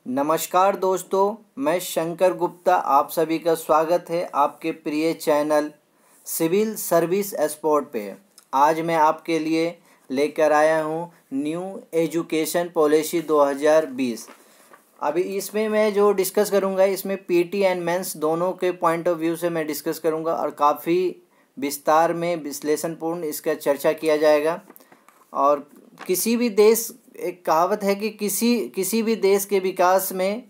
नमस्कार दोस्तों, मैं शंकर गुप्ता। आप सभी का स्वागत है आपके प्रिय चैनल सिविल सर्विस एक्सपर्ट पे। आज मैं आपके लिए लेकर आया हूँ न्यू एजुकेशन पॉलिसी 2020। अभी इसमें मैं जो डिस्कस करूँगा, इसमें पीटी एंड मेंस दोनों के पॉइंट ऑफ व्यू से मैं डिस्कस करूँगा और काफ़ी विस्तार में विश्लेषणपूर्ण इसका चर्चा किया जाएगा। और किसी भी देश, एक कहावत है कि किसी भी देश के विकास में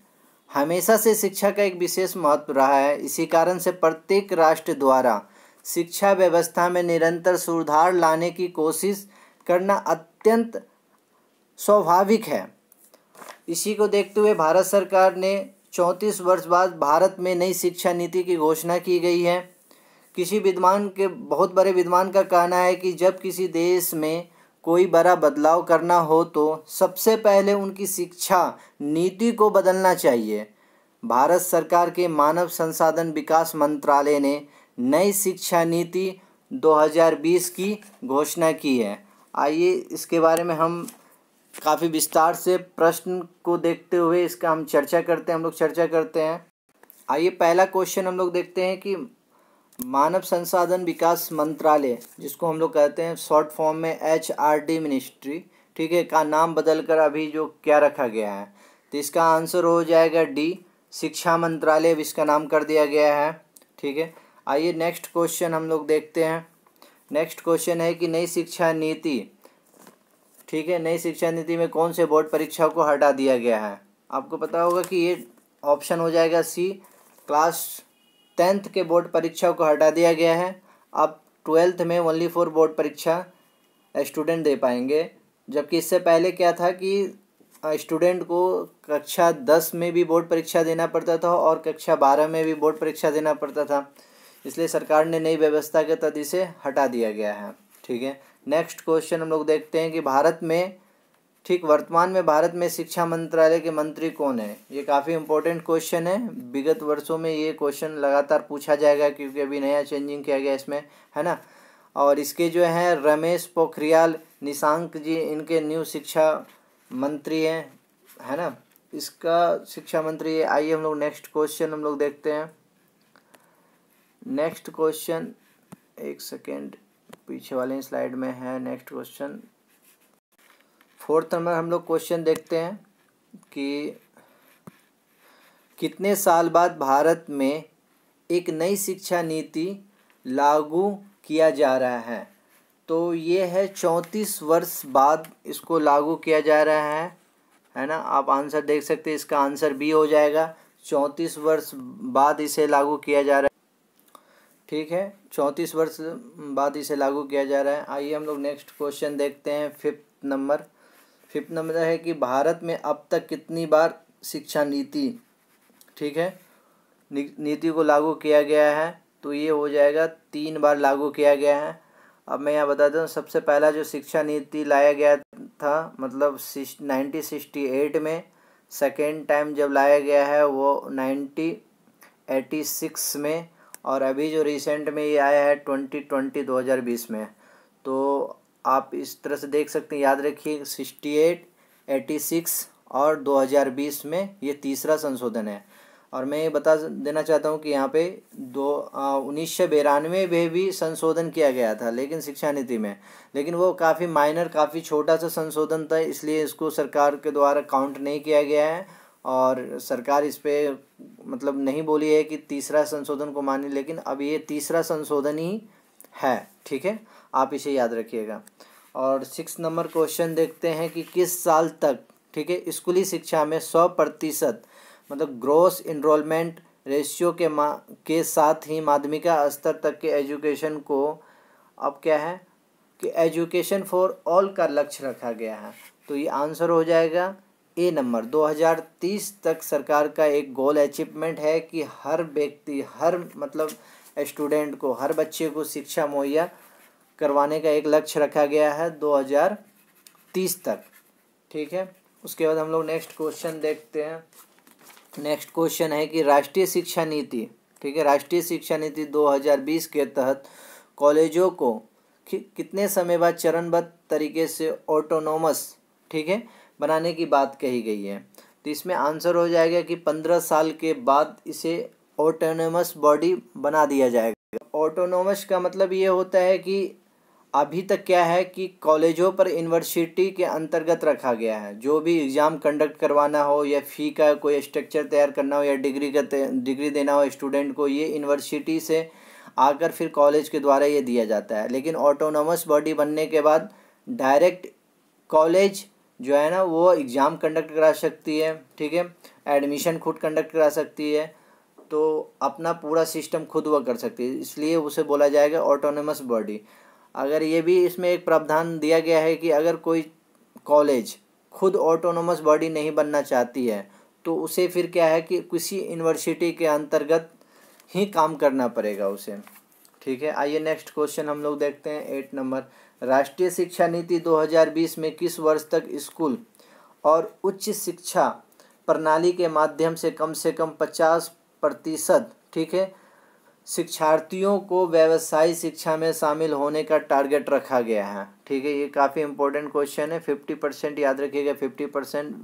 हमेशा से शिक्षा का एक विशेष महत्व रहा है। इसी कारण से प्रत्येक राष्ट्र द्वारा शिक्षा व्यवस्था में निरंतर सुधार लाने की कोशिश करना अत्यंत स्वाभाविक है। इसी को देखते हुए भारत सरकार ने 34 वर्ष बाद भारत में नई शिक्षा नीति की घोषणा की गई है। बहुत बड़े विद्वान का कहना है कि जब किसी देश में कोई बड़ा बदलाव करना हो तो सबसे पहले उनकी शिक्षा नीति को बदलना चाहिए। भारत सरकार के मानव संसाधन विकास मंत्रालय ने नई शिक्षा नीति 2020 की घोषणा की है। आइए इसके बारे में हम काफ़ी विस्तार से प्रश्न को देखते हुए इसका हम चर्चा करते हैं। आइए पहला क्वेश्चन हम लोग देखते हैं कि मानव संसाधन विकास मंत्रालय, जिसको हम लोग कहते हैं शॉर्ट फॉर्म में HRD मिनिस्ट्री, ठीक है, का नाम बदलकर अभी जो क्या रखा गया है, तो इसका आंसर हो जाएगा डी, शिक्षा मंत्रालय इसका नाम कर दिया गया है। ठीक है, आइए नेक्स्ट क्वेश्चन हम लोग देखते हैं। नेक्स्ट क्वेश्चन है कि नई शिक्षा नीति, ठीक है, नई शिक्षा नीति में कौन से बोर्ड परीक्षाओं को हटा दिया गया है। आपको पता होगा कि ये ऑप्शन हो जाएगा सी, क्लास 10th के बोर्ड परीक्षाओं को हटा दिया गया है। अब 12th में ओनली 4 बोर्ड परीक्षा स्टूडेंट दे पाएंगे, जबकि इससे पहले क्या था कि स्टूडेंट को कक्षा 10 में भी बोर्ड परीक्षा देना पड़ता था और कक्षा 12 में भी बोर्ड परीक्षा देना पड़ता था। इसलिए सरकार ने नई व्यवस्था के तहत इसे हटा दिया गया है। ठीक है, नेक्स्ट क्वेश्चन हम लोग देखते हैं कि वर्तमान में भारत में शिक्षा मंत्रालय के मंत्री कौन है। ये काफ़ी इंपॉर्टेंट क्वेश्चन है। विगत वर्षों में ये क्वेश्चन लगातार पूछा जाएगा क्योंकि अभी नया चेंजिंग किया गया इसमें, है ना। और इसके जो हैं रमेश पोखरियाल निशंक जी, इनके न्यू शिक्षा मंत्री हैं, है ना, इसका शिक्षा मंत्री है। आइए हम लोग नेक्स्ट क्वेश्चन हम लोग देखते हैं। नेक्स्ट क्वेश्चन, एक सेकेंड, पीछे वाले स्लाइड में है नेक्स्ट क्वेश्चन। 4th नंबर हम लोग क्वेश्चन देखते हैं कि कितने साल बाद भारत में एक नई शिक्षा नीति लागू किया जा रहा है। तो ये है 34 वर्ष बाद इसको लागू किया जा रहा है ना। आप आंसर देख सकते हैं, इसका आंसर बी हो जाएगा। 34 वर्ष बाद इसे लागू किया जा रहा है। ठीक है, 34 वर्ष बाद इसे लागू किया जा रहा है। आइए हम लोग नेक्स्ट क्वेश्चन देखते हैं। 5th नंबर है कि भारत में अब तक कितनी बार शिक्षा नीति, ठीक है, नीति को लागू किया गया है। तो ये हो जाएगा 3 बार लागू किया गया है। अब मैं यहाँ बताता हूँ, सबसे पहला जो शिक्षा नीति लाया गया था, मतलब 1968 में। सेकेंड टाइम जब लाया गया है वो 1986 में, और अभी जो रिसेंट में ये आया है 2020 में। तो आप इस तरह से देख सकते हैं, याद रखिए 68, 86 और 2020 में ये तीसरा संशोधन है। और मैं ये बता देना चाहता हूँ कि यहाँ पे 1992 में भी संशोधन किया गया था लेकिन शिक्षा नीति में, लेकिन वो काफ़ी माइनर, काफ़ी छोटा सा संशोधन था, इसलिए इसको सरकार के द्वारा काउंट नहीं किया गया है। और सरकार इस पर मतलब नहीं बोली है कि तीसरा संशोधन को माने, लेकिन अब ये तीसरा संशोधन ही है। ठीक है, आप इसे याद रखिएगा। और 6 नंबर क्वेश्चन देखते हैं कि किस साल तक, ठीक है, स्कूली शिक्षा में 100% मतलब ग्रॉस इनरोलमेंट रेशियो के साथ ही माध्यमिका स्तर तक के एजुकेशन को, अब क्या है कि एजुकेशन फॉर ऑल का लक्ष्य रखा गया है। तो ये आंसर हो जाएगा ए नंबर। 2030 तक सरकार का एक गोल अचीवमेंट है कि हर व्यक्ति, हर मतलब स्टूडेंट को, हर बच्चे को शिक्षा मुहैया करवाने का एक लक्ष्य रखा गया है 2030 तक। ठीक है, उसके बाद हम लोग नेक्स्ट क्वेश्चन देखते हैं। नेक्स्ट क्वेश्चन है कि राष्ट्रीय शिक्षा नीति, ठीक है, राष्ट्रीय शिक्षा नीति 2020 के तहत कॉलेजों को कितने समय बाद चरणबद्ध तरीके से ऑटोनोमस, ठीक है, बनाने की बात कही गई है। तो इसमें आंसर हो जाएगा कि 15 साल के बाद इसे ऑटोनोमस बॉडी बना दिया जाएगा। ऑटोनोमस का मतलब ये होता है कि अभी तक क्या है कि कॉलेजों पर यूनिवर्सिटी के अंतर्गत रखा गया है। जो भी एग्ज़ाम कंडक्ट करवाना हो या फ़ी का कोई स्ट्रक्चर तैयार करना हो या डिग्री देना हो स्टूडेंट को, ये यूनिवर्सिटी से आकर फिर कॉलेज के द्वारा ये दिया जाता है। लेकिन ऑटोनोमस बॉडी बनने के बाद डायरेक्ट कॉलेज जो है ना वो एग्ज़ाम कंडक्ट करा सकती है, ठीक है, एडमिशन खुद कंडक्ट करा सकती है, तो अपना पूरा सिस्टम खुद वह कर सकती है, इसलिए उसे बोला जाएगा ऑटोनोमस बॉडी। अगर ये भी इसमें एक प्रावधान दिया गया है कि अगर कोई कॉलेज खुद ऑटोनोमस बॉडी नहीं बनना चाहती है तो उसे फिर क्या है कि किसी यूनिवर्सिटी के अंतर्गत ही काम करना पड़ेगा उसे, ठीक है। आइए नेक्स्ट क्वेश्चन हम लोग देखते हैं 8 नंबर। राष्ट्रीय शिक्षा नीति 2020 में किस वर्ष तक स्कूल और उच्च शिक्षा प्रणाली के माध्यम से कम 50%, ठीक है, शिक्षार्थियों को व्यवसायिक शिक्षा में शामिल होने का टारगेट रखा गया है, ठीक है। ये काफ़ी इंपॉर्टेंट क्वेश्चन है। 50% याद रखिएगा, 50%,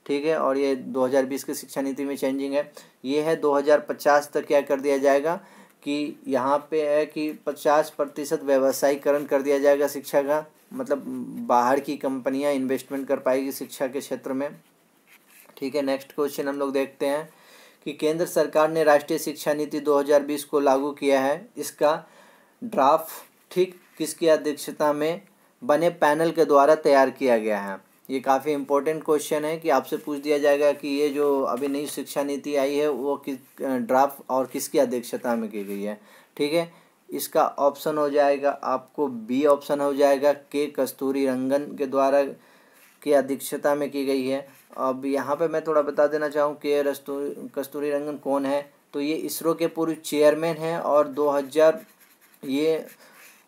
ठीक है। और ये 2020 की शिक्षा नीति में चेंजिंग है। ये है 2050 तक क्या कर दिया जाएगा कि यहाँ पे है कि 50% व्यवसायीकरण कर दिया जाएगा शिक्षा का, मतलब बाहर की कंपनियाँ इन्वेस्टमेंट कर पाएगी शिक्षा के क्षेत्र में, ठीक है। नेक्स्ट क्वेश्चन हम लोग देखते हैं कि केंद्र सरकार ने राष्ट्रीय शिक्षा नीति 2020 को लागू किया है। इसका ड्राफ्ट ठीक किसकी अध्यक्षता में बने पैनल के द्वारा तैयार किया गया है। ये काफ़ी इंपॉर्टेंट क्वेश्चन है कि आपसे पूछ दिया जाएगा कि ये जो अभी नई शिक्षा नीति आई है वो किस ड्राफ्ट और किसकी अध्यक्षता में की गई है, ठीक है। इसका ऑप्शन हो जाएगा आपको बी ऑप्शन हो जाएगा, के कस्तूरी रंगन के द्वारा की अध्यक्षता में की गई है। अब यहाँ पे मैं थोड़ा बता देना चाहूँ के कस्तूरी रंगन कौन है, तो ये इसरो के पूर्व चेयरमैन हैं और 2000 ये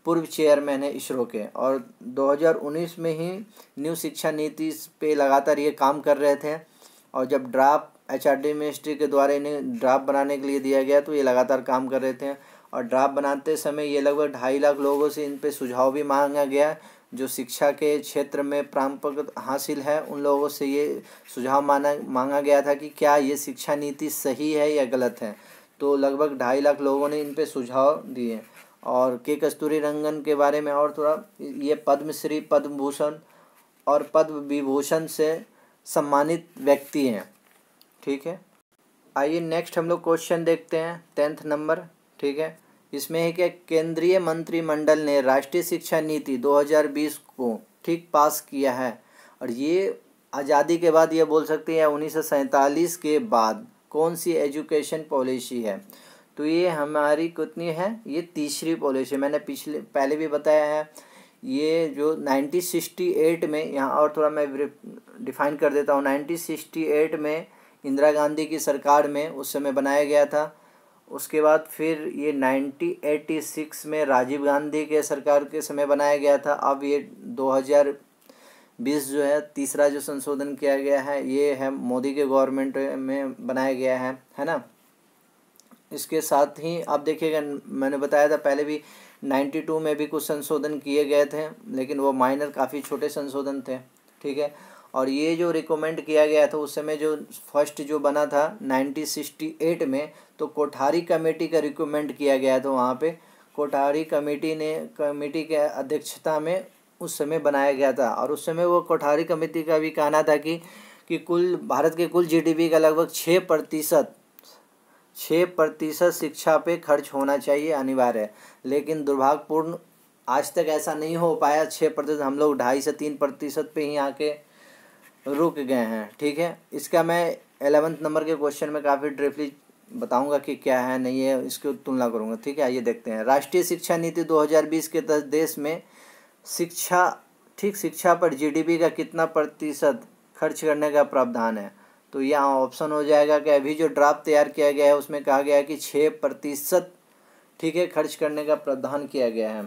पूर्व चेयरमैन है इसरो के, और 2019 में ही न्यू शिक्षा नीति पे लगातार ये काम कर रहे थे। और जब ड्राफ्ट HRD मिनिस्ट्री के द्वारा इन्हें ड्राफ्ट बनाने के लिए दिया गया तो ये लगातार काम कर रहे थे। और ड्राफ्ट बनाते समय ये लगभग 2.5 लाख लोगों से इन पे सुझाव भी मांगा गया। जो शिक्षा के क्षेत्र में प्रारंभिक हासिल है उन लोगों से ये सुझाव मांगा गया था कि क्या ये शिक्षा नीति सही है या गलत है। तो लगभग 2.5 लाख लोगों ने इन पे सुझाव दिए। और के कस्तूरी रंगन के बारे में और थोड़ा, ये पद्मश्री, पद्म भूषण और पद्म विभूषण से सम्मानित व्यक्ति हैं, ठीक है। आइए नेक्स्ट हम लोग क्वेश्चन देखते हैं 10th नंबर, ठीक है। इसमें है कि केंद्रीय मंत्रिमंडल ने राष्ट्रीय शिक्षा नीति 2020 को ठीक पास किया है। और ये आज़ादी के बाद ये बोल सकते हैं 1947 के बाद कौन सी एजुकेशन पॉलिसी है। तो ये हमारी कितनी है, ये तीसरी पॉलिसी। मैंने पहले भी बताया है ये जो 1968 में, यहाँ और थोड़ा मैं डिफाइन कर देता हूँ, 1968 में इंदिरा गांधी की सरकार में उस समय बनाया गया था। उसके बाद फिर ये 1986 में राजीव गांधी के सरकार के समय बनाया गया था। अब ये 2020 जो है तीसरा जो संशोधन किया गया है ये है मोदी के गवर्नमेंट में बनाया गया है ना। इसके साथ ही आप देखिएगा, मैंने बताया था पहले भी 92 में भी कुछ संशोधन किए गए थे, लेकिन वो माइनर काफ़ी छोटे संशोधन थे, ठीक है। और ये जो रिकमेंड किया गया था उस समय जो फर्स्ट जो बना था 1968 में, तो कोठारी कमेटी का रिकमेंड किया गया था। वहाँ पे कोठारी कमेटी के अध्यक्षता में उस समय बनाया गया था। और उस समय वो कोठारी कमेटी का भी कहना था कि कुल भारत के कुल GDP का लगभग 6% शिक्षा पे खर्च होना चाहिए, अनिवार्य है। लेकिन दुर्भाग्यपूर्ण आज तक ऐसा नहीं हो पाया 6%, हम लोग 2.5 से 3% पे ही आके रुक गए हैं, ठीक है। इसका मैं 11th नंबर के क्वेश्चन में काफ़ी ब्रीफली बताऊंगा कि क्या है नहीं है, इसकी तुलना करूंगा, ठीक है। आइए देखते हैं। राष्ट्रीय शिक्षा नीति 2020 के तहत देश में शिक्षा पर GDP का कितना प्रतिशत खर्च करने का प्रावधान है। तो यहाँ ऑप्शन हो जाएगा कि अभी जो ड्राफ्ट तैयार किया गया है उसमें कहा गया है कि 6%, ठीक है, खर्च करने का प्रावधान किया गया है।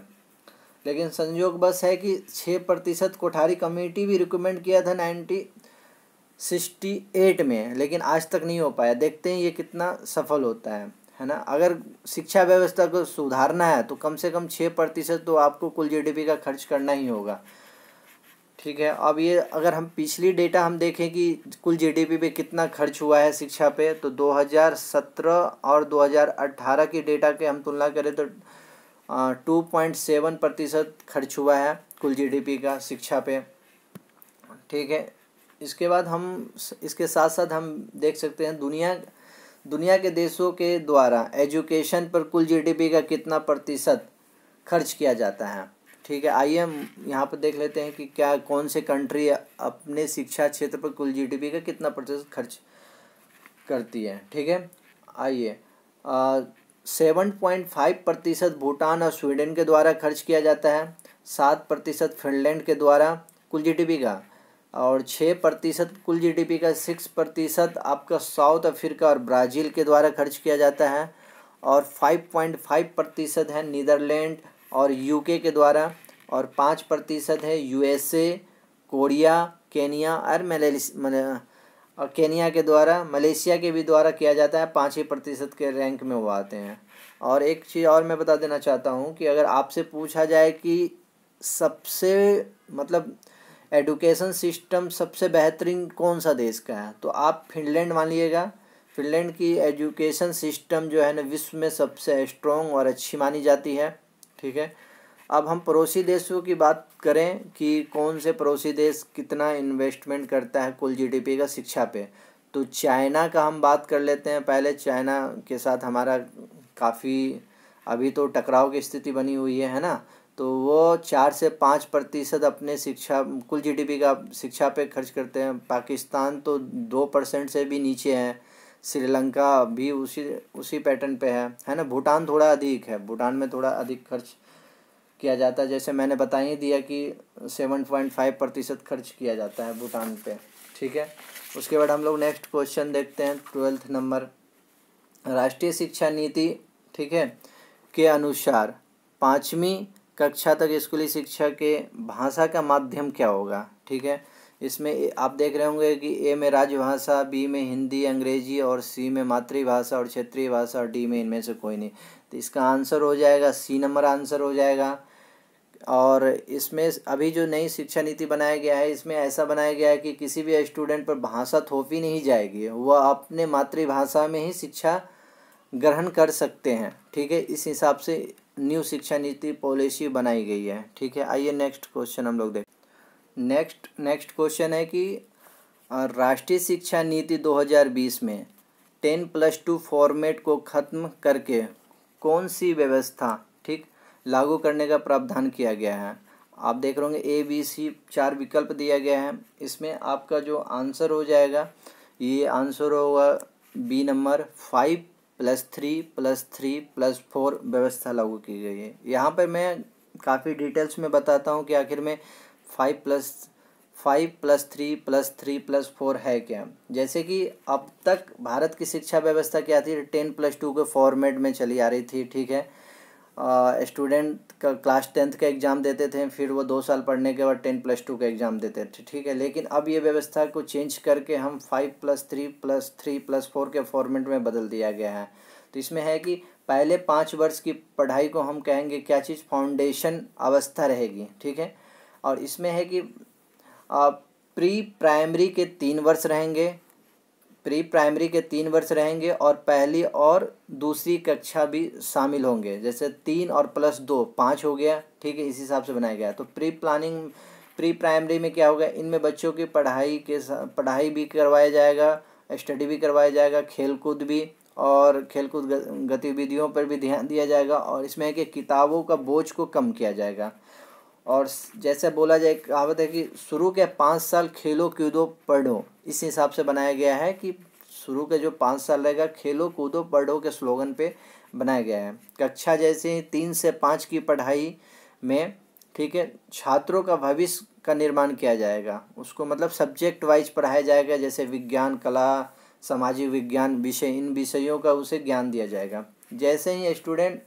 लेकिन संयोग बस है कि 6% कोठारी कमेटी भी रिकमेंड किया था 1968 में, लेकिन आज तक नहीं हो पाया। देखते हैं ये कितना सफल होता है ना। अगर शिक्षा व्यवस्था को सुधारना है तो कम से कम 6% तो आपको कुल GDP का खर्च करना ही होगा, ठीक है। अब ये अगर हम पिछली डेटा हम देखें कि कुल जीडीपी पे कितना खर्च हुआ है शिक्षा पे, तो 2017 और 2018 की डेटा के हम तुलना करें तो 2.7% खर्च हुआ है कुल जीडीपी का शिक्षा पे, ठीक है। इसके बाद हम इसके साथ साथ हम देख सकते हैं दुनिया के देशों के द्वारा एजुकेशन पर कुल जीडीपी का कितना प्रतिशत खर्च किया जाता है, ठीक है। आइए हम यहाँ पर देख लेते हैं कि क्या कौन से कंट्री अपने शिक्षा क्षेत्र पर कुल जीडीपी का कितना प्रतिशत खर्च करती है, ठीक है। आइए 7.5% भूटान और स्वीडन के द्वारा खर्च किया जाता है, 7% फिनलैंड के द्वारा कुल जीडीपी का, और 6% कुल जीडीपी का 6% आपका साउथ अफ्रीका और ब्राज़ील के द्वारा खर्च किया जाता है, और 5.5% है नीदरलैंड और यूके के द्वारा, और 5% है यूएसए, कोरिया, केनिया और केनिया के द्वारा, मलेशिया के भी द्वारा किया जाता है, 5% के रैंक में वो आते हैं। और एक चीज़ और मैं बता देना चाहता हूँ कि अगर आपसे पूछा जाए कि सबसे मतलब एडुकेशन सिस्टम सबसे बेहतरीन कौन सा देश का है, तो आप फिनलैंड मान लीजिएगा। फिनलैंड की एजुकेशन सिस्टम जो है ना विश्व में सबसे स्ट्रॉन्ग और अच्छी मानी जाती है, ठीक है। अब हम पड़ोसी देशों की बात करें कि कौन से पड़ोसी देश कितना इन्वेस्टमेंट करता है कुल जीडीपी का शिक्षा पे, तो चाइना का हम बात कर लेते हैं। पहले चाइना के साथ हमारा काफ़ी अभी तो टकराव की स्थिति बनी हुई है ना, तो वो 4 से 5% अपने कुल जीडीपी का शिक्षा पे खर्च करते हैं। पाकिस्तान तो 2% से भी नीचे है। श्रीलंका भी उसी पैटर्न पे है ना। भूटान थोड़ा अधिक है, भूटान में थोड़ा अधिक खर्च किया जाता है, जैसे मैंने बता ही दिया कि 7.5% खर्च किया जाता है भूटान पे, ठीक है। उसके बाद हम लोग नेक्स्ट क्वेश्चन देखते हैं 12th नंबर। राष्ट्रीय शिक्षा नीति, ठीक है, के अनुसार 5वीं कक्षा तक स्कूली शिक्षा के भाषा का माध्यम क्या होगा, ठीक है। इसमें आप देख रहे होंगे कि ए में राजभाषा, बी में हिंदी अंग्रेजी, और सी में मातृभाषा और क्षेत्रीय भाषा, और डी में इनमें से कोई नहीं। तो इसका आंसर हो जाएगा सी नंबर आंसर हो जाएगा। और इसमें अभी जो नई शिक्षा नीति बनाया गया है, इसमें ऐसा बनाया गया है कि किसी भी स्टूडेंट पर भाषा थोपी नहीं जाएगी, वह अपने मातृभाषा में ही शिक्षा ग्रहण कर सकते हैं, ठीक है। इस हिसाब से न्यू शिक्षा नीति पॉलिसी बनाई गई है, ठीक है। आइए नेक्स्ट क्वेश्चन हम लोग देखें। नेक्स्ट क्वेश्चन है कि राष्ट्रीय शिक्षा नीति 2020 में 10+2 फॉर्मेट को ख़त्म करके कौन सी व्यवस्था, ठीक, लागू करने का प्रावधान किया गया है। आप देख रहे होंगे ए बी सी 4 विकल्प दिया गया है। इसमें आपका जो आंसर हो जाएगा, ये आंसर होगा बी नंबर 5+3+3+4 व्यवस्था लागू की गई है। यहाँ पर मैं काफ़ी डिटेल्स में बताता हूँ कि आखिर में 5+3+3+4 है क्या। जैसे कि अब तक भारत की शिक्षा व्यवस्था क्या थी, 10+2 के फॉर्मेट में चली आ रही थी, ठीक है। स्टूडेंट का क्लास 10th का एग्ज़ाम देते थे, फिर वो 2 साल पढ़ने के बाद 10+2 का एग्ज़ाम देते थे, ठीक है। लेकिन अब ये व्यवस्था को चेंज करके हम 5+3+3+4 के फॉर्मेट में बदल दिया गया है। तो इसमें है कि पहले 5 वर्ष की पढ़ाई को हम कहेंगे क्या चीज़, फाउंडेशन अवस्था रहेगी, ठीक है। और इसमें है कि प्री प्राइमरी के 3 वर्ष रहेंगे, और पहली और दूसरी कक्षा भी शामिल होंगे। जैसे 3 और +2 5 हो गया, ठीक है। इस हिसाब से बनाया गया। तो प्री प्राइमरी में क्या होगा, इनमें बच्चों की पढ़ाई भी करवाया जाएगा, स्टडी भी करवाया जाएगा, खेलकूद भी, और खेलकूद गतिविधियों पर भी ध्यान दिया जाएगा। और इसमें है कि किताबों का बोझ को कम किया जाएगा। और जैसे बोला जाए, कहावत है कि शुरू के 5 साल खेलो कूदो पढ़ो, इस हिसाब से बनाया गया है कि शुरू के जो 5 साल रहेगा खेलो कूदो पढ़ो के स्लोगन पे बनाया गया है। कक्षा जैसे ही 3 से 5 की पढ़ाई में, ठीक है, छात्रों का भविष्य का निर्माण किया जाएगा। उसको मतलब सब्जेक्ट वाइज पढ़ाया जाएगा, जैसे विज्ञान, कला, सामाजिक विज्ञान विषय, इन विषयों का उसे ज्ञान दिया जाएगा। जैसे ही स्टूडेंट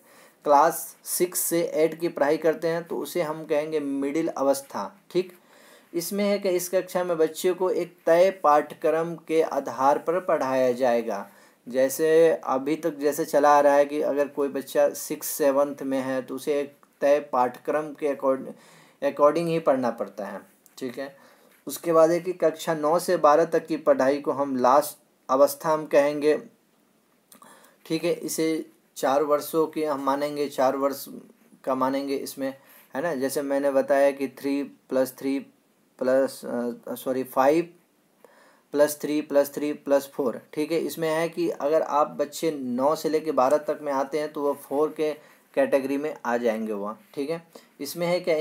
क्लास 6 से 8 की पढ़ाई करते हैं तो उसे हम कहेंगे मिडिल अवस्था, ठीक। इसमें है कि इस कक्षा में बच्चे को एक तय पाठ्यक्रम के आधार पर पढ़ाया जाएगा। जैसे अभी तक जैसे चला आ रहा है कि अगर कोई बच्चा 6-7 में है तो उसे एक तय पाठ्यक्रम के अकॉर्डिंग ही पढ़ना पड़ता है, ठीक है। उसके बाद है कि कक्षा 9 से 12 तक की पढ़ाई को हम लास्ट अवस्था हम कहेंगे, ठीक है। इसे 4 वर्षों की हम मानेंगे, 4 वर्ष का मानेंगे इसमें, है ना। जैसे मैंने बताया कि 5+3+4, ठीक है। इसमें है कि अगर आप बच्चे 9 से लेकर 12 तक में आते हैं तो वह 4 के कैटेगरी में आ जाएंगे वह, ठीक है। इसमें है क्या,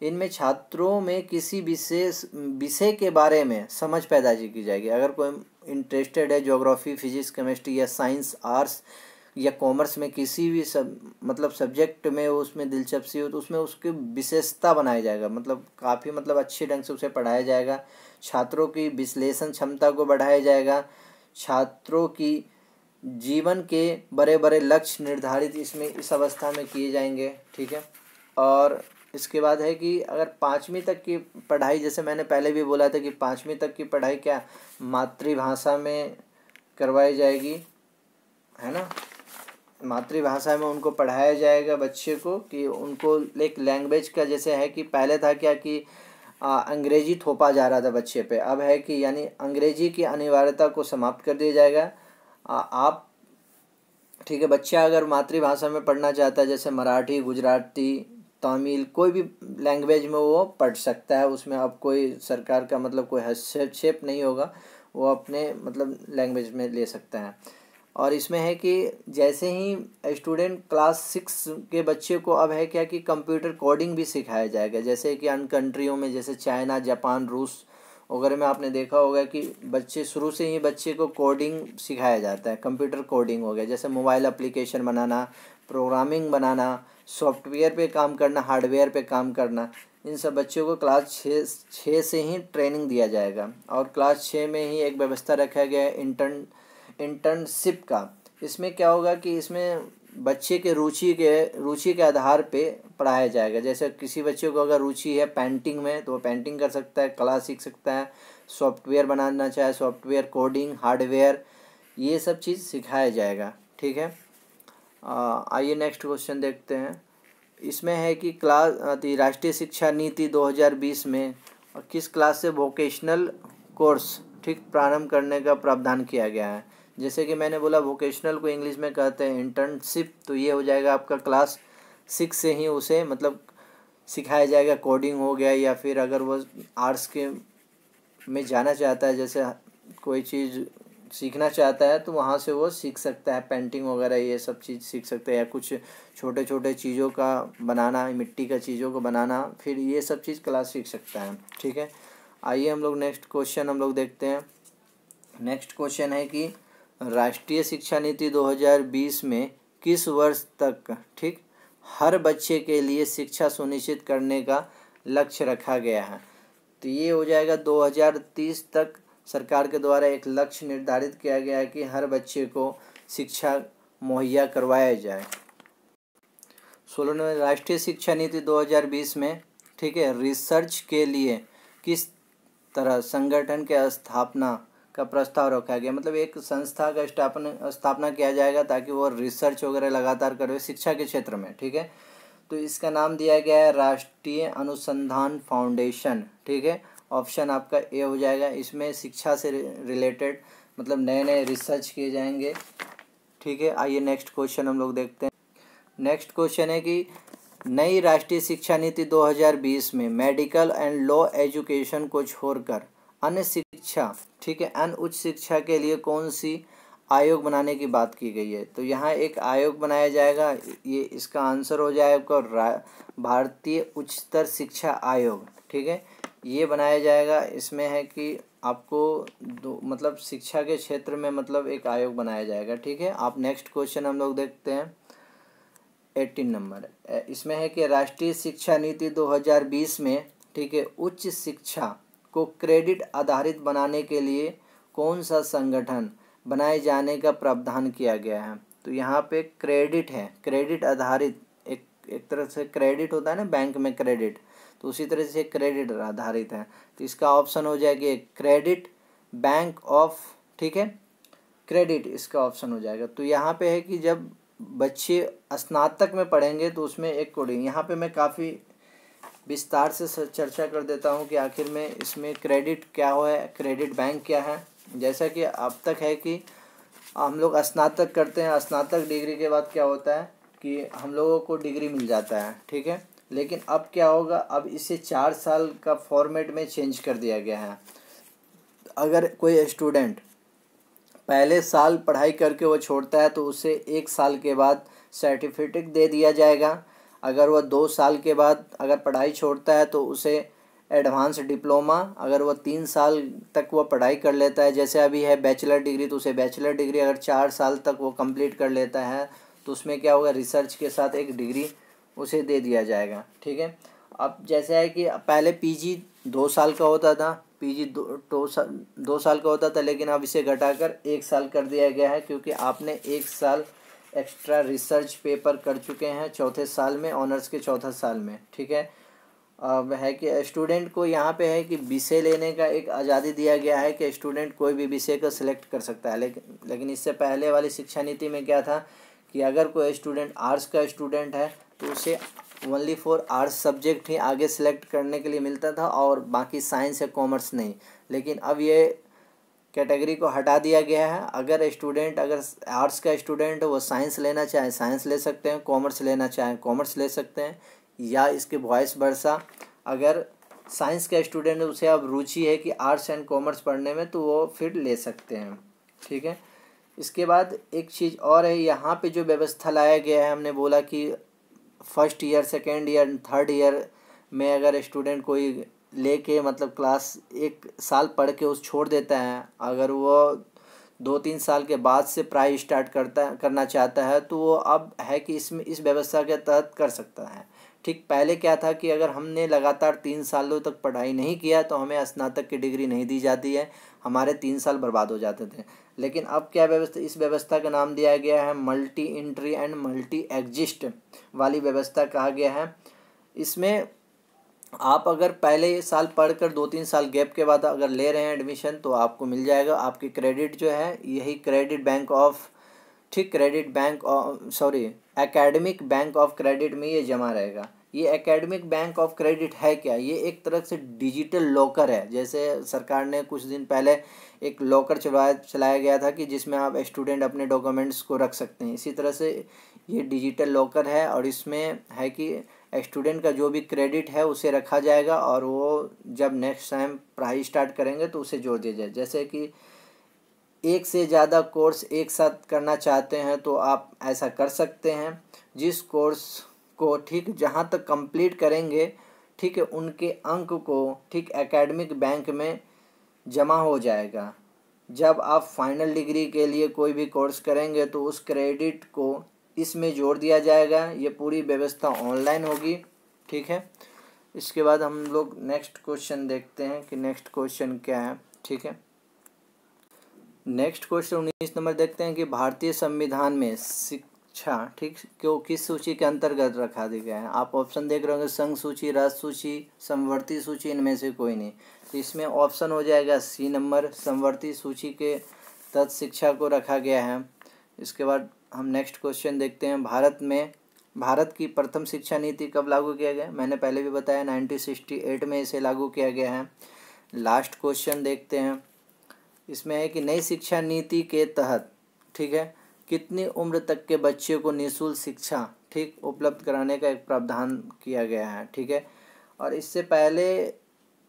इनमें छात्रों में किसी विशेष विषय के बारे में समझ पैदा की जाएगी। अगर कोई इंटरेस्टेड है ज्योग्राफी, फिजिक्स, केमिस्ट्री या साइंस, आर्ट्स या कॉमर्स में किसी भी मतलब सब्जेक्ट में उसमें दिलचस्पी हो तो उसमें उसकी विशेषता बनाया जाएगा, मतलब काफ़ी मतलब अच्छे ढंग से उसे पढ़ाया जाएगा। छात्रों की विश्लेषण क्षमता को बढ़ाया जाएगा। छात्रों की जीवन के बड़े बड़े लक्ष्य निर्धारित इसमें इस अवस्था में किए जाएंगे, ठीक है। और इसके बाद है कि अगर 5वीं तक की पढ़ाई, जैसे मैंने पहले भी बोला था कि 5वीं तक की पढ़ाई क्या मातृभाषा में करवाई जाएगी, है ना। मातृभाषा में उनको पढ़ाया जाएगा बच्चे को, कि उनको एक लैंग्वेज का, जैसे है कि पहले था क्या कि अंग्रेजी थोपा जा रहा था बच्चे पे, अब है कि यानी अंग्रेजी की अनिवार्यता को समाप्त कर दिया जाएगा। आप, ठीक है, बच्चा अगर मातृभाषा में पढ़ना चाहता है जैसे मराठी, गुजराती, तमिल, कोई भी लैंग्वेज में वो पढ़ सकता है। उसमें अब कोई सरकार का मतलब कोई हस्तक्षेप नहीं होगा, वो अपने मतलब लैंग्वेज में ले सकता है। और इसमें है कि जैसे ही स्टूडेंट क्लास 6 के बच्चे को अब है क्या कि कंप्यूटर कोडिंग भी सिखाया जाएगा। जैसे कि अन्य कंट्रियों में जैसे चाइना, जापान, रूस वगैरह में आपने देखा होगा कि बच्चे शुरू से ही बच्चे को कोडिंग सिखाया जाता है। कंप्यूटर कोडिंग हो गया, जैसे मोबाइल एप्लीकेशन बनाना, प्रोग्रामिंग बनाना, सॉफ्टवेयर पे काम करना, हार्डवेयर पे काम करना, इन सब बच्चों को क्लास 6 से ही ट्रेनिंग दिया जाएगा। और क्लास 6 में ही एक व्यवस्था रखा गया है इंटर्नशिप का। इसमें क्या होगा कि इसमें बच्चे के रुचि के आधार पे पढ़ाया जाएगा। जैसे किसी बच्चे को अगर रुचि है पेंटिंग में तो वो पेंटिंग कर सकता है, कला सीख सकता है। सॉफ्टवेयर बनाना चाहे सॉफ्टवेयर, कोडिंग, हार्डवेयर, ये सब चीज़ सिखाया जाएगा, ठीक है। आइए नेक्स्ट क्वेश्चन देखते हैं। इसमें है कि राष्ट्रीय शिक्षा नीति 2020 में किस क्लास से वोकेशनल कोर्स, ठीक, प्रारंभ करने का प्रावधान किया गया है। जैसे कि मैंने बोला वोकेशनल को इंग्लिश में कहते हैं इंटर्नशिप, तो ये हो जाएगा आपका क्लास 6 से ही उसे मतलब सिखाया जाएगा। कोडिंग हो गया, या फिर अगर वो आर्ट्स के में जाना चाहता है, जैसे कोई चीज़ सीखना चाहता है तो वहाँ से वो सीख सकता है। पेंटिंग वगैरह ये सब चीज़ सीख सकते हैं, या कुछ छोटे छोटे चीज़ों का बनाना, मिट्टी का चीज़ों को बनाना, फिर ये सब चीज़ क्लास सीख सकता है, ठीक है। आइए हम लोग नेक्स्ट क्वेश्चन हम लोग देखते हैं। नेक्स्ट क्वेश्चन है कि राष्ट्रीय शिक्षा नीति 2020 में किस वर्ष तक, ठीक, हर बच्चे के लिए शिक्षा सुनिश्चित करने का लक्ष्य रखा गया है। तो ये हो जाएगा 2030 तक सरकार के द्वारा एक लक्ष्य निर्धारित किया गया है कि हर बच्चे को शिक्षा मुहैया करवाया जाए। 16वें राष्ट्रीय शिक्षा नीति 2020 में, ठीक है, रिसर्च के लिए किस तरह संगठन के स्थापना का प्रस्ताव रखा गया। मतलब एक संस्था का स्थापना किया जाएगा ताकि वो रिसर्च वगैरह लगातार करे शिक्षा के क्षेत्र में, ठीक है। तो इसका नाम दिया गया है राष्ट्रीय अनुसंधान फाउंडेशन, ठीक है। ऑप्शन आपका ए हो जाएगा। इसमें शिक्षा से रिलेटेड मतलब नए नए रिसर्च किए जाएंगे, ठीक है। आइए नेक्स्ट क्वेश्चन हम लोग देखते हैं। नेक्स्ट क्वेश्चन है कि नई राष्ट्रीय शिक्षा नीति 2020 में मेडिकल एंड लॉ एजुकेशन को छोड़कर अन्य शिक्षा, ठीक है, अन्य उच्च शिक्षा के लिए कौन सी आयोग बनाने की बात की गई है। तो यहाँ एक आयोग बनाया जाएगा, ये इसका आंसर हो जाएगा भारतीय उच्चतर शिक्षा आयोग, ठीक है, ये बनाया जाएगा। इसमें है कि आपको मतलब शिक्षा के क्षेत्र में मतलब एक आयोग बनाया जाएगा, ठीक है। आप नेक्स्ट क्वेश्चन हम लोग देखते हैं 18 नंबर। इसमें है कि राष्ट्रीय शिक्षा नीति 2020 में, ठीक है, उच्च शिक्षा को क्रेडिट आधारित बनाने के लिए कौन सा संगठन बनाए जाने का प्रावधान किया गया है। तो यहाँ पे क्रेडिट है, क्रेडिट आधारित, एक तरह से क्रेडिट होता है ना बैंक में क्रेडिट, तो उसी तरह से क्रेडिट आधारित है। तो इसका ऑप्शन हो जाएगा क्रेडिट बैंक ऑफ, ठीक है, क्रेडिट इसका ऑप्शन हो जाएगा। तो यहाँ पे है कि जब बच्चे स्नातक में पढ़ेंगे तो उसमें एक कोडिंग, यहाँ पे मैं काफ़ी विस्तार से चर्चा कर देता हूँ कि आखिर में इसमें क्रेडिट क्या है, क्रेडिट बैंक क्या है। जैसा कि अब तक है कि हम लोग स्नातक करते हैं, स्नातक डिग्री के बाद क्या होता है कि हम लोगों को डिग्री मिल जाता है, ठीक है। लेकिन अब क्या होगा, अब इसे 4 साल का फॉर्मेट में चेंज कर दिया गया है। अगर कोई स्टूडेंट पहले साल पढ़ाई करके वो छोड़ता है तो उसे 1 साल के बाद सर्टिफिकेट दे दिया जाएगा। अगर वह 2 साल के बाद अगर पढ़ाई छोड़ता है तो उसे एडवांस डिप्लोमा, अगर वह 3 साल तक वह पढ़ाई कर लेता है, जैसे अभी है बैचलर डिग्री, तो उसे बैचलर डिग्री अगर 4 साल तक वो कंप्लीट कर लेता है तो उसमें क्या होगा, रिसर्च के साथ एक डिग्री उसे दे दिया जाएगा, ठीक है। अब जैसे है कि पहले पीजी 2 साल का होता था, पीजी 2 साल का होता था, लेकिन अब इसे घटाकर 1 साल कर दिया गया है, क्योंकि आपने 1 साल एक्स्ट्रा रिसर्च पेपर कर चुके हैं चौथे साल में, ऑनर्स के चौथे साल में, ठीक है। अब है कि स्टूडेंट को यहाँ पे है कि विषय लेने का एक आज़ादी दिया गया है कि स्टूडेंट कोई भी विषय को सिलेक्ट कर सकता है। लेकिन इससे पहले वाली शिक्षा नीति में क्या था कि अगर कोई स्टूडेंट आर्ट्स का स्टूडेंट है तो उसे ओनली फॉर आर्ट्स सब्जेक्ट ही आगे सेलेक्ट करने के लिए मिलता था और बाकी साइंस या कॉमर्स नहीं। लेकिन अब ये कैटेगरी को हटा दिया गया है। अगर आर्ट्स का स्टूडेंट वो साइंस लेना चाहे साइंस ले सकते हैं, कॉमर्स लेना चाहे कॉमर्स ले सकते हैं, या इसके वॉइस वर्सा। अगर साइंस का स्टूडेंट उसे अब रुचि है कि आर्ट्स एंड कॉमर्स पढ़ने में तो वो फिर ले सकते हैं, ठीक है। इसके बाद एक चीज़ और है, यहाँ पे जो व्यवस्था लाया गया है, हमने बोला कि first year, second year, third year में अगर स्टूडेंट कोई लेके मतलब क्लास 1 साल पढ़ के उस छोड़ देता है, अगर वो 2-3 साल के बाद से पढ़ाई स्टार्ट करना चाहता है तो वो अब है कि इसमें इस व्यवस्था के तहत कर सकता है, ठीक। पहले क्या था कि अगर हमने लगातार 3 सालों तक पढ़ाई नहीं किया तो हमें स्नातक की डिग्री नहीं दी जाती है, हमारे 3 साल बर्बाद हो जाते थे। लेकिन अब क्या व्यवस्था, इस व्यवस्था का नाम दिया गया है multi entry and multi exist वाली व्यवस्था कहा गया है। इसमें आप अगर पहले साल पढ़कर 2-3 साल गैप के बाद अगर ले रहे हैं एडमिशन तो आपको मिल जाएगा। आपकी क्रेडिट जो है यही क्रेडिट बैंक ऑफ, ठीक, credit bank of, sorry, academic bank of credit में ये जमा रहेगा। ये एकेडमिक बैंक ऑफ क्रेडिट है क्या, ये एक तरह से डिजिटल लॉकर है। जैसे सरकार ने कुछ दिन पहले एक लॉकर चलाया गया था कि जिसमें आप स्टूडेंट अपने डॉक्यूमेंट्स को रख सकते हैं, इसी तरह से ये डिजिटल लॉकर है। और इसमें है कि स्टूडेंट का जो भी क्रेडिट है उसे रखा जाएगा और वो जब नेक्स्ट टाइम पढ़ाई स्टार्ट करेंगे तो उसे जोड़ दिया जाए। जैसे कि एक से ज़्यादा कोर्स एक साथ करना चाहते हैं तो आप ऐसा कर सकते हैं। जिस कोर्स को ठीक जहाँ तक कंप्लीट करेंगे, ठीक है, उनके अंक को ठीक एकेडमिक बैंक में जमा हो जाएगा। जब आप फाइनल डिग्री के लिए कोई भी कोर्स करेंगे तो उस क्रेडिट को इसमें जोड़ दिया जाएगा। ये पूरी व्यवस्था ऑनलाइन होगी, ठीक है। इसके बाद हम लोग नेक्स्ट क्वेश्चन देखते हैं कि नेक्स्ट क्वेश्चन क्या है, ठीक है। नेक्स्ट क्वेश्चन 19 नंबर देखते हैं कि भारतीय संविधान में शिक्षा, ठीक, क्यों किस सूची के अंतर्गत रखा गया है। आप ऑप्शन देख रहे होंगे, संघ सूची, राज्य सूची, समवर्ती सूची, इनमें से कोई नहीं। तो इसमें ऑप्शन हो जाएगा सी नंबर, समवर्ती सूची के तहत शिक्षा को रखा गया है। इसके बाद हम नेक्स्ट क्वेश्चन देखते हैं, भारत की प्रथम शिक्षा नीति कब लागू किया गया। मैंने पहले भी बताया 1968 में इसे लागू किया गया है। लास्ट क्वेश्चन देखते हैं, इसमें है कि नई शिक्षा नीति के तहत, ठीक है, कितनी उम्र तक के बच्चे को निःशुल्क शिक्षा, ठीक, उपलब्ध कराने का एक प्रावधान किया गया है, ठीक है। और इससे पहले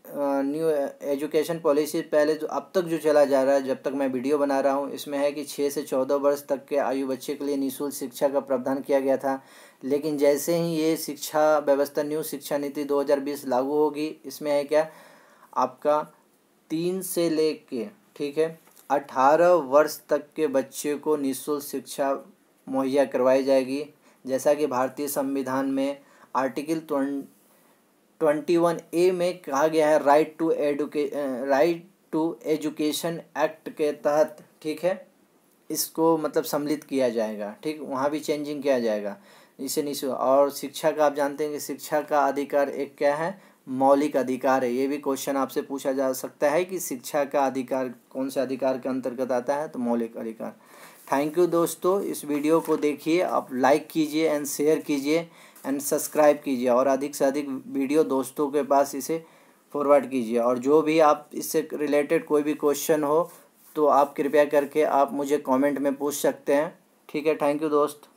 न्यू एजुकेशन पॉलिसी पहले जो अब तक जो चला जा रहा है, जब तक मैं वीडियो बना रहा हूँ, इसमें है कि 6 से 14 वर्ष तक के आयु बच्चे के लिए निःशुल्क शिक्षा का प्रावधान किया गया था। लेकिन जैसे ही ये शिक्षा व्यवस्था न्यू शिक्षा नीति 2020 लागू होगी, इसमें है क्या, आपका 3 से लेके, ठीक है, 18 वर्ष तक के बच्चे को निःशुल्क शिक्षा मुहैया करवाई जाएगी। जैसा कि भारतीय संविधान में आर्टिकल 21A में कहा गया है, राइट टू एजुकेशन एक्ट के तहत, ठीक है, इसको मतलब सम्मिलित किया जाएगा, ठीक, वहाँ भी चेंजिंग किया जाएगा इसे निःशुल्क। और शिक्षा का आप जानते हैं कि शिक्षा का अधिकार एक क्या है, मौलिक अधिकार है। ये भी क्वेश्चन आपसे पूछा जा सकता है कि शिक्षा का अधिकार कौन से अधिकार के अंतर्गत आता है, तो मौलिक अधिकार। थैंक यू दोस्तों, इस वीडियो को देखिए, आप लाइक कीजिए एंड शेयर कीजिए। एंड सब्सक्राइब कीजिए और अधिक से अधिक वीडियो दोस्तों के पास इसे फॉरवर्ड कीजिए। और जो भी आप इससे रिलेटेड कोई भी क्वेश्चन हो तो आप कृपया करके आप मुझे कमेंट में पूछ सकते हैं। ठीक है, थैंक यू दोस्त।